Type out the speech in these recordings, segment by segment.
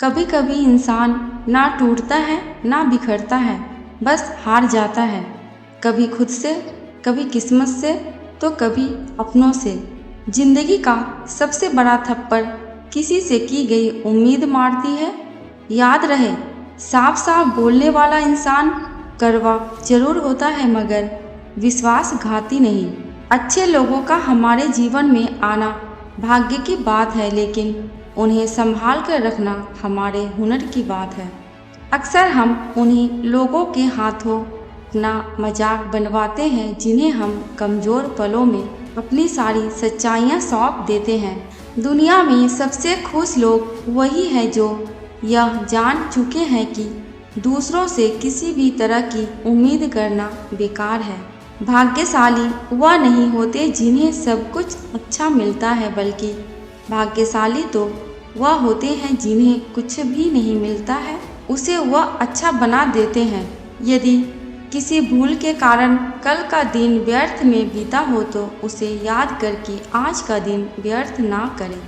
कभी कभी इंसान ना टूटता है ना बिखरता है, बस हार जाता है। कभी खुद से, कभी किस्मत से, तो कभी अपनों से। जिंदगी का सबसे बड़ा थप्पड़ किसी से की गई उम्मीद मारती है। याद रहे, साफ साफ बोलने वाला इंसान कड़वा जरूर होता है, मगर विश्वासघाती नहीं। अच्छे लोगों का हमारे जीवन में आना भाग्य की बात है, लेकिन उन्हें संभाल कर रखना हमारे हुनर की बात है। अक्सर हम उन्हीं लोगों के हाथों अपना मजाक बनवाते हैं जिन्हें हम कमज़ोर पलों में अपनी सारी सच्चाइयाँ सौंप देते हैं। दुनिया में सबसे खुश लोग वही हैं जो यह जान चुके हैं कि दूसरों से किसी भी तरह की उम्मीद करना बेकार है। भाग्यशाली वह नहीं होते जिन्हें सब कुछ अच्छा मिलता है, बल्कि भाग्यशाली तो वह होते हैं जिन्हें कुछ भी नहीं मिलता है, उसे वह अच्छा बना देते हैं। यदि किसी भूल के कारण कल का दिन व्यर्थ में बीता हो तो उसे याद करके आज का दिन व्यर्थ ना करें।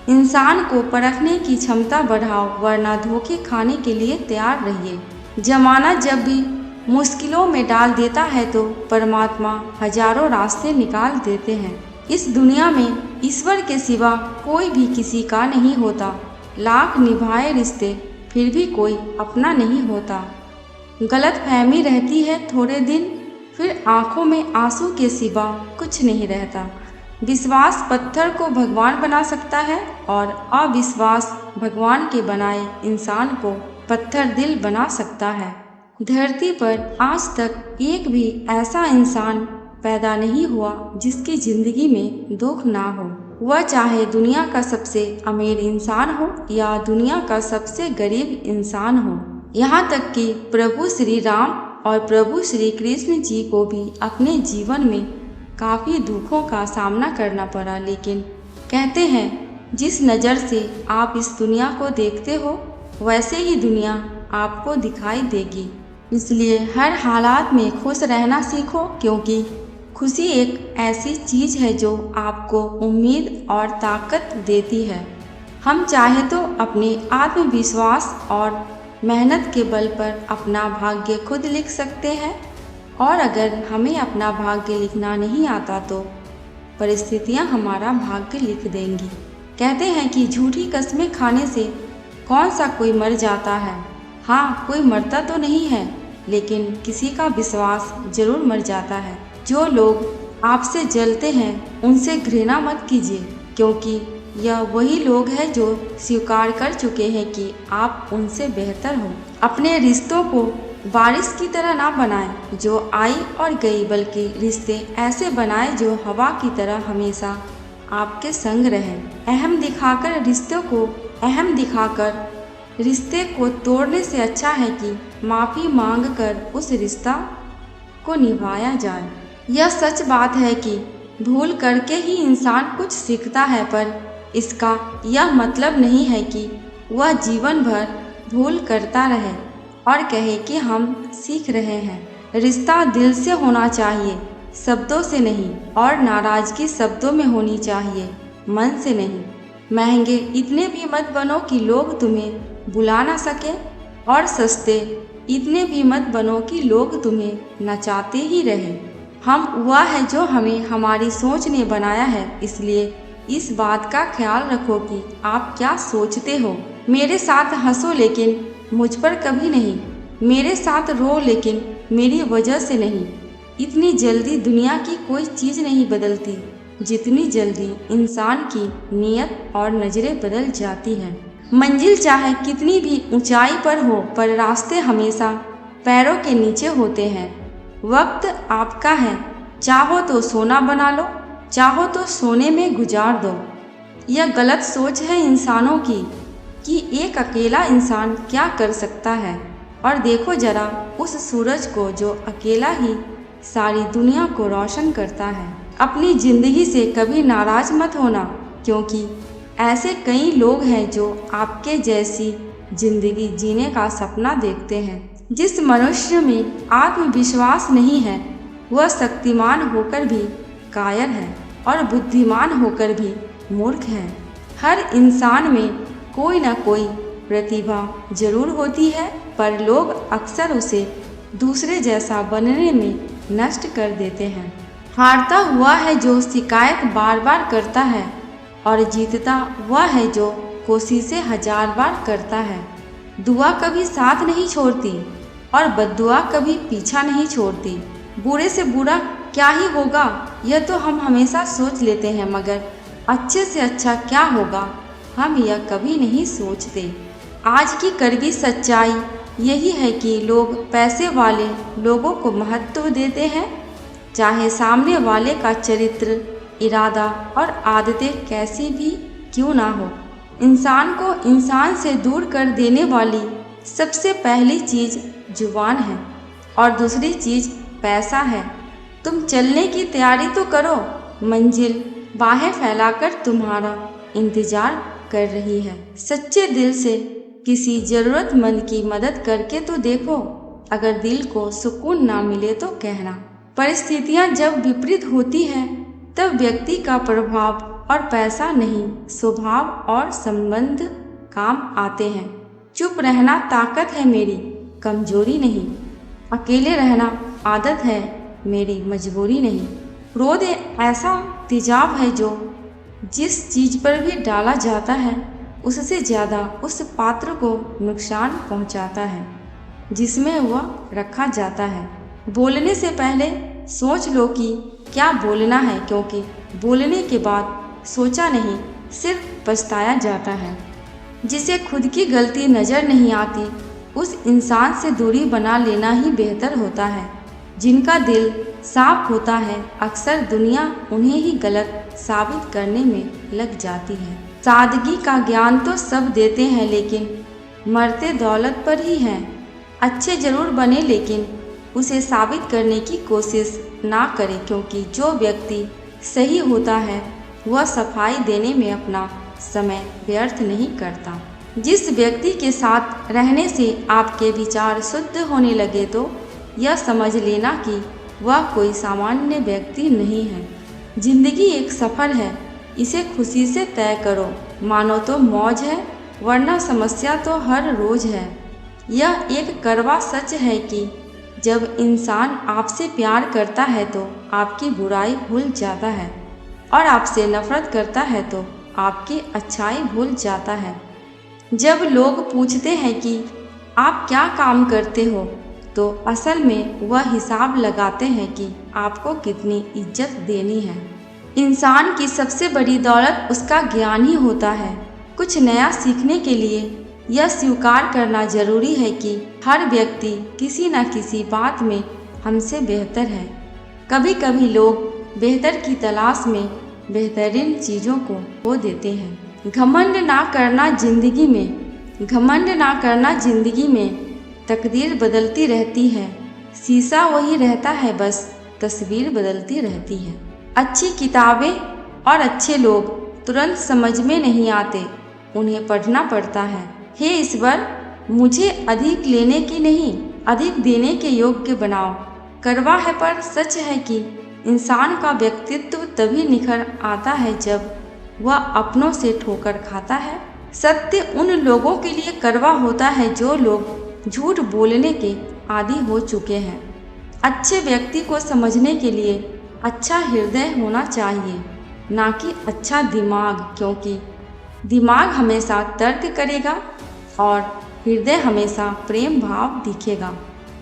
इंसान को परखने की क्षमता बढ़ाओ, वरना धोखे खाने के लिए तैयार रहिए। जमाना जब भी मुश्किलों में डाल देता है तो परमात्मा हजारों रास्ते निकाल देते हैं। इस दुनिया में ईश्वर के सिवा कोई भी किसी का नहीं होता। लाख निभाए रिश्ते फिर भी कोई अपना नहीं होता। गलत फहमी रहती है थोड़े दिन, फिर आंखों में आंसू के सिवा कुछ नहीं रहता। विश्वास पत्थर को भगवान बना सकता है और अविश्वास भगवान के बनाए इंसान को पत्थर दिल बना सकता है। धरती पर आज तक एक भी ऐसा इंसान पैदा नहीं हुआ जिसकी जिंदगी में दुख ना हो। वह चाहे दुनिया का सबसे अमीर इंसान हो या दुनिया का सबसे गरीब इंसान हो। यहाँ तक कि प्रभु श्री राम और प्रभु श्री कृष्ण जी को भी अपने जीवन में काफ़ी दुखों का सामना करना पड़ा, लेकिन कहते हैं जिस नज़र से आप इस दुनिया को देखते हो वैसे ही दुनिया आपको दिखाई देगी। इसलिए हर हालात में खुश रहना सीखो, क्योंकि खुशी एक ऐसी चीज़ है जो आपको उम्मीद और ताकत देती है। हम चाहे तो अपने आत्मविश्वास और मेहनत के बल पर अपना भाग्य खुद लिख सकते हैं, और अगर हमें अपना भाग्य लिखना नहीं आता तो परिस्थितियां हमारा भाग्य लिख देंगी। कहते हैं कि झूठी कस्में खाने से कौन सा कोई मर जाता है। हाँ, कोई मरता तो नहीं है, लेकिन किसी का विश्वास जरूर मर जाता है। जो लोग आपसे जलते हैं उनसे घृणा मत कीजिए, क्योंकि यह वही लोग हैं जो स्वीकार कर चुके हैं कि आप उनसे बेहतर हो। अपने रिश्तों को बारिश की तरह ना बनाएं जो आई और गई, बल्कि रिश्ते ऐसे बनाएं जो हवा की तरह हमेशा आपके संग रहें। अहम दिखाकर रिश्ते को तोड़ने से अच्छा है कि माफ़ी मांगकर उस रिश्ता को निभाया जाए। यह सच बात है कि भूल करके ही इंसान कुछ सीखता है, पर इसका यह मतलब नहीं है कि वह जीवन भर भूल करता रहे और कहे कि हम सीख रहे हैं। रिश्ता दिल से होना चाहिए, शब्दों से नहीं, और नाराज़गी शब्दों में होनी चाहिए, मन से नहीं। महंगे इतने भी मत बनो कि लोग तुम्हें बुला ना सके, और सस्ते इतने भी मत बनो कि लोग तुम्हें नचाते ही रहें। हम वह है जो हमें हमारी सोच ने बनाया है, इसलिए इस बात का ख्याल रखो कि आप क्या सोचते हो। मेरे साथ हंसो लेकिन मुझ पर कभी नहीं, मेरे साथ रो लेकिन मेरी वजह से नहीं। इतनी जल्दी दुनिया की कोई चीज़ नहीं बदलती जितनी जल्दी इंसान की नीयत और नज़रें बदल जाती हैं। मंजिल चाहे कितनी भी ऊंचाई पर हो, पर रास्ते हमेशा पैरों के नीचे होते हैं। वक्त आपका है, चाहो तो सोना बना लो, चाहो तो सोने में गुजार दो। यह गलत सोच है इंसानों की कि एक अकेला इंसान क्या कर सकता है। और देखो जरा उस सूरज को जो अकेला ही सारी दुनिया को रोशन करता है। अपनी ज़िंदगी से कभी नाराज़ मत होना, क्योंकि ऐसे कई लोग हैं जो आपके जैसी ज़िंदगी जीने का सपना देखते हैं। जिस मनुष्य में आत्मविश्वास नहीं है वह शक्तिमान होकर भी कायर है और बुद्धिमान होकर भी मूर्ख है। हर इंसान में कोई न कोई प्रतिभा जरूर होती है, पर लोग अक्सर उसे दूसरे जैसा बनने में नष्ट कर देते हैं। हारता हुआ है जो शिकायत बार बार करता है, और जीतता हुआ है जो कोशिशें 1000 बार करता है। दुआ कभी साथ नहीं छोड़ती और बद्दुआ कभी पीछा नहीं छोड़ती। बुरे से बुरा क्या ही होगा यह तो हम हमेशा सोच लेते हैं, मगर अच्छे से अच्छा क्या होगा हम यह कभी नहीं सोचते। आज की कड़वी सच्चाई यही है कि लोग पैसे वाले लोगों को महत्व देते हैं, चाहे सामने वाले का चरित्र, इरादा और आदतें कैसी भी क्यों ना हो। इंसान को इंसान से दूर कर देने वाली सबसे पहली चीज़ जुबान है और दूसरी चीज़ पैसा है। तुम चलने की तैयारी तो करो, मंजिल बाहें फैलाकर तुम्हारा इंतजार कर रही है। सच्चे दिल से किसी ज़रूरतमंद की मदद करके तो देखो, अगर दिल को सुकून ना मिले तो कहना। परिस्थितियाँ जब विपरीत होती हैं तब व्यक्ति का प्रभाव और पैसा नहीं, स्वभाव और संबंध काम आते हैं। चुप रहना ताकत है मेरी, कमजोरी नहीं। अकेले रहना आदत है मेरी, मजबूरी नहीं। क्रोध ऐसा तेजाब है जो जिस चीज़ पर भी डाला जाता है उससे ज़्यादा उस पात्र को नुकसान पहुंचाता है जिसमें वह रखा जाता है। बोलने से पहले सोच लो कि क्या बोलना है, क्योंकि बोलने के बाद सोचा नहीं, सिर्फ पछताया जाता है। जिसे खुद की गलती नज़र नहीं आती उस इंसान से दूरी बना लेना ही बेहतर होता है। जिनका दिल साफ होता है अक्सर दुनिया उन्हें ही गलत साबित करने में लग जाती है। सादगी का ज्ञान तो सब देते हैं, लेकिन मरते दौलत पर ही हैं। अच्छे जरूर बने, लेकिन उसे साबित करने की कोशिश ना करें, क्योंकि जो व्यक्ति सही होता है वह सफाई देने में अपना समय व्यर्थ नहीं करता। जिस व्यक्ति के साथ रहने से आपके विचार शुद्ध होने लगे तो यह समझ लेना कि वह कोई सामान्य व्यक्ति नहीं है। जिंदगी एक सफ़र है, इसे खुशी से तय करो, मानो तो मौज है, वरना समस्या तो हर रोज है। यह एक कड़वा सच है कि जब इंसान आपसे प्यार करता है तो आपकी बुराई भूल जाता है, और आपसे नफरत करता है तो आपकी अच्छाई भूल जाता है। जब लोग पूछते हैं कि आप क्या काम करते हो, तो असल में वह हिसाब लगाते हैं कि आपको कितनी इज्जत देनी है। इंसान की सबसे बड़ी दौलत उसका ज्ञान ही होता है। कुछ नया सीखने के लिए यह स्वीकार करना जरूरी है कि हर व्यक्ति किसी न किसी बात में हमसे बेहतर है। कभी कभी लोग बेहतर की तलाश में बेहतरीन चीज़ों को खो देते हैं। घमंड ना करना जिंदगी में तकदीर बदलती रहती है। शीशा वही रहता है, बस तस्वीर बदलती रहती है। अच्छी किताबें और अच्छे लोग तुरंत समझ में नहीं आते, उन्हें पढ़ना पड़ता है। हे ईश्वर, मुझे अधिक लेने की नहीं, अधिक देने के योग्य बनाओ। कड़वा है पर सच है कि इंसान का व्यक्तित्व तभी निखर आता है जब वह अपनों से ठोकर खाता है। सत्य उन लोगों के लिए कड़वा होता है जो लोग झूठ बोलने के आदी हो चुके हैं। अच्छे व्यक्ति को समझने के लिए अच्छा हृदय होना चाहिए, ना कि अच्छा दिमाग, क्योंकि दिमाग हमेशा तर्क करेगा और हृदय हमेशा प्रेम भाव दिखेगा।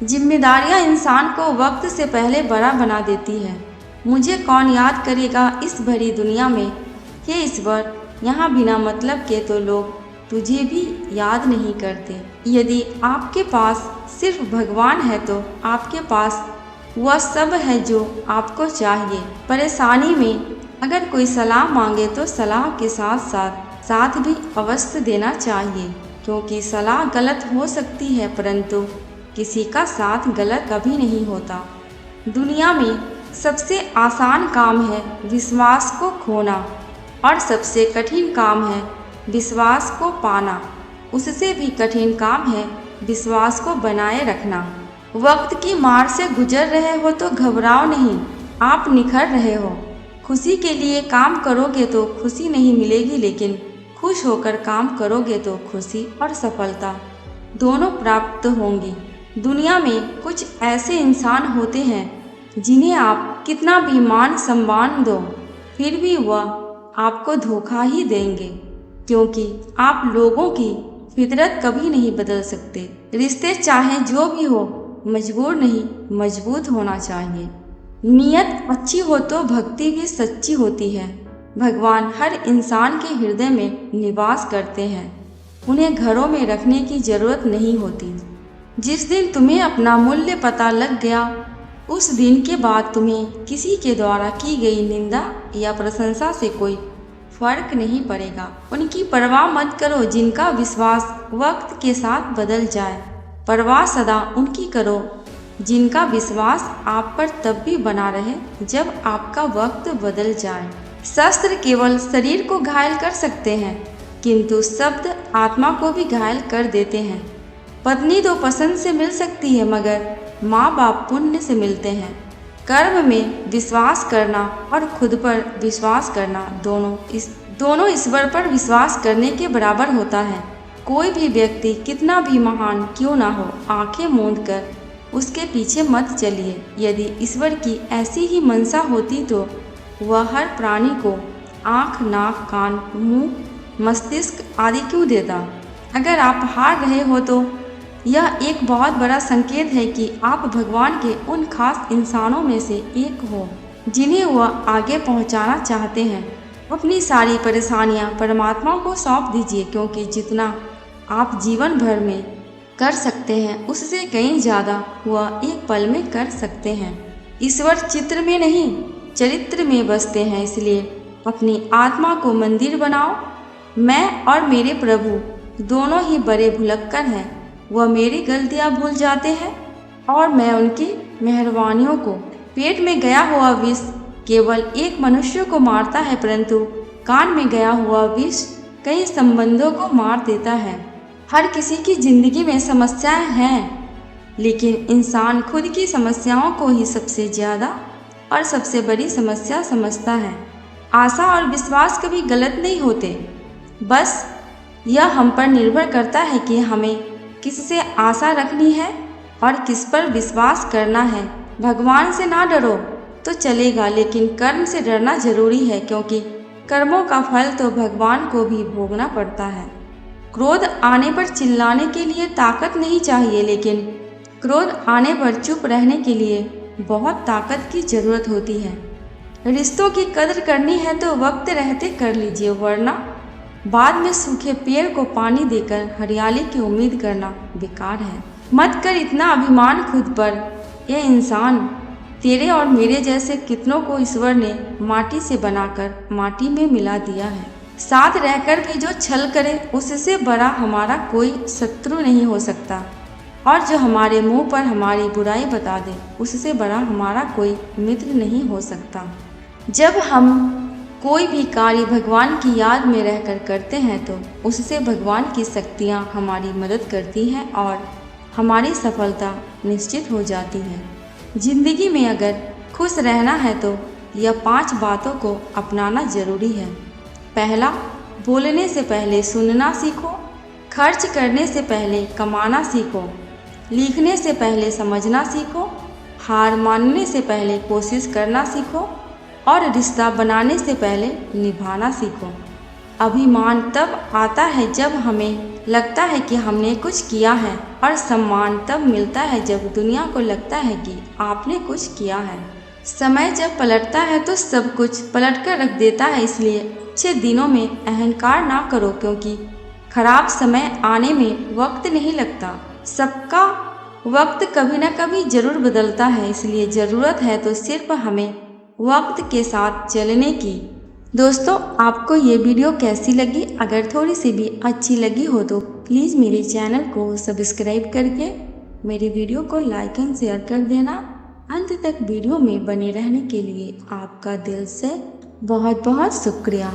जिम्मेदारियां इंसान को वक्त से पहले बड़ा बना देती है। मुझे कौन याद करेगा इस भरी दुनिया में। हे ईश्वर, यहाँ बिना मतलब के तो लोग तुझे भी याद नहीं करते। यदि आपके पास सिर्फ भगवान है तो आपके पास वह सब है जो आपको चाहिए। परेशानी में अगर कोई सलाह मांगे तो सलाह के साथ भी अवश्य देना चाहिए, क्योंकि सलाह गलत हो सकती है परंतु किसी का साथ गलत कभी नहीं होता। दुनिया में सबसे आसान काम है विश्वास को खोना, और सबसे कठिन काम है विश्वास को पाना। उससे भी कठिन काम है विश्वास को बनाए रखना। वक्त की मार से गुजर रहे हो तो घबराओ नहीं, आप निखर रहे हो। खुशी के लिए काम करोगे तो खुशी नहीं मिलेगी, लेकिन खुश होकर काम करोगे तो खुशी और सफलता दोनों प्राप्त होंगी। दुनिया में कुछ ऐसे इंसान होते हैं जिन्हें आप कितना भी मान सम्मान दो फिर भी वह आपको धोखा ही देंगे, क्योंकि आप लोगों की फितरत कभी नहीं बदल सकते। रिश्ते चाहे जो भी हो, मजबूर नहीं मजबूत होना चाहिए। नीयत अच्छी हो तो भक्ति भी सच्ची होती है। भगवान हर इंसान के हृदय में निवास करते हैं, उन्हें घरों में रखने की जरूरत नहीं होती। जिस दिन तुम्हें अपना मूल्य पता लग गया, उस दिन के बाद तुम्हें किसी के द्वारा की गई निंदा या प्रशंसा से कोई फर्क नहीं पड़ेगा। उनकी परवाह मत करो जिनका विश्वास वक्त के साथ बदल जाए। परवाह सदा उनकी करो जिनका विश्वास आप पर तब भी बना रहे जब आपका वक्त बदल जाए। शस्त्र केवल शरीर को घायल कर सकते हैं, किंतु शब्द आत्मा को भी घायल कर देते हैं। पत्नी तो पसंद से मिल सकती है, मगर माँ बाप पुण्य से मिलते हैं। कर्म में विश्वास करना और खुद पर विश्वास करना दोनों ईश्वर पर विश्वास करने के बराबर होता है। कोई भी व्यक्ति कितना भी महान क्यों ना हो, आंखें मूंद कर उसके पीछे मत चलिए। यदि ईश्वर की ऐसी ही मंशा होती तो वह हर प्राणी को आँख, नाक, कान, मुंह, मस्तिष्क आदि क्यों देता। अगर आप हार रहे हो तो यह एक बहुत बड़ा संकेत है कि आप भगवान के उन खास इंसानों में से एक हो जिन्हें वह आगे पहुंचाना चाहते हैं। अपनी सारी परेशानियां परमात्मा को सौंप दीजिए, क्योंकि जितना आप जीवन भर में कर सकते हैं उससे कहीं ज़्यादा वह एक पल में कर सकते हैं। ईश्वर चित्र में नहीं चरित्र में बसते हैं, इसलिए अपनी आत्मा को मंदिर बनाओ। मैं और मेरे प्रभु दोनों ही बड़े भुलक्कड़ हैं। वह मेरी गलतियां भूल जाते हैं और मैं उनकी मेहरबानियों को। पेट में गया हुआ विष केवल एक मनुष्य को मारता है, परंतु कान में गया हुआ विष कई संबंधों को मार देता है। हर किसी की जिंदगी में समस्याएं हैं, लेकिन इंसान खुद की समस्याओं को ही सबसे ज़्यादा और सबसे बड़ी समस्या समझता है। आशा और विश्वास कभी गलत नहीं होते, बस यह हम पर निर्भर करता है कि हमें किससे आशा रखनी है और किस पर विश्वास करना है। भगवान से ना डरो तो चलेगा, लेकिन कर्म से डरना जरूरी है, क्योंकि कर्मों का फल तो भगवान को भी भोगना पड़ता है। क्रोध आने पर चिल्लाने के लिए ताकत नहीं चाहिए, लेकिन क्रोध आने पर चुप रहने के लिए बहुत ताकत की जरूरत होती है। रिश्तों की कदर करनी है तो वक्त रहते कर लीजिए, वरना बाद में सूखे पेड़ को पानी देकर हरियाली की उम्मीद करना बेकार है। मत कर इतना अभिमान खुद पर। यह इंसान तेरे और मेरे जैसे कितनों को ईश्वर ने माटी से बनाकर माटी में मिला दिया है। साथ रहकर भी जो छल करे उससे बड़ा हमारा कोई शत्रु नहीं हो सकता, और जो हमारे मुंह पर हमारी बुराई बता दे उससे बड़ा हमारा कोई मित्र नहीं हो सकता। जब हम कोई भी कार्य भगवान की याद में रहकर करते हैं तो उससे भगवान की शक्तियाँ हमारी मदद करती हैं और हमारी सफलता निश्चित हो जाती है। जिंदगी में अगर खुश रहना है तो यह 5 बातों को अपनाना जरूरी है। पहला, बोलने से पहले सुनना सीखो। खर्च करने से पहले कमाना सीखो। लिखने से पहले समझना सीखो। हार मानने से पहले कोशिश करना सीखो और रिश्ता बनाने से पहले निभाना सीखो। अभिमान तब आता है जब हमें लगता है कि हमने कुछ किया है, और सम्मान तब मिलता है जब दुनिया को लगता है कि आपने कुछ किया है। समय जब पलटता है तो सब कुछ पलट कर रख देता है, इसलिए अच्छे दिनों में अहंकार ना करो, क्योंकि खराब समय आने में वक्त नहीं लगता। सबका वक्त कभी ना कभी जरूर बदलता है, इसलिए ज़रूरत है तो सिर्फ हमें वक्त के साथ चलने की। दोस्तों, आपको ये वीडियो कैसी लगी? अगर थोड़ी सी भी अच्छी लगी हो तो प्लीज़ मेरे चैनल को सब्सक्राइब करके मेरे वीडियो को लाइक एंड शेयर कर देना। अंत तक वीडियो में बने रहने के लिए आपका दिल से बहुत बहुत शुक्रिया।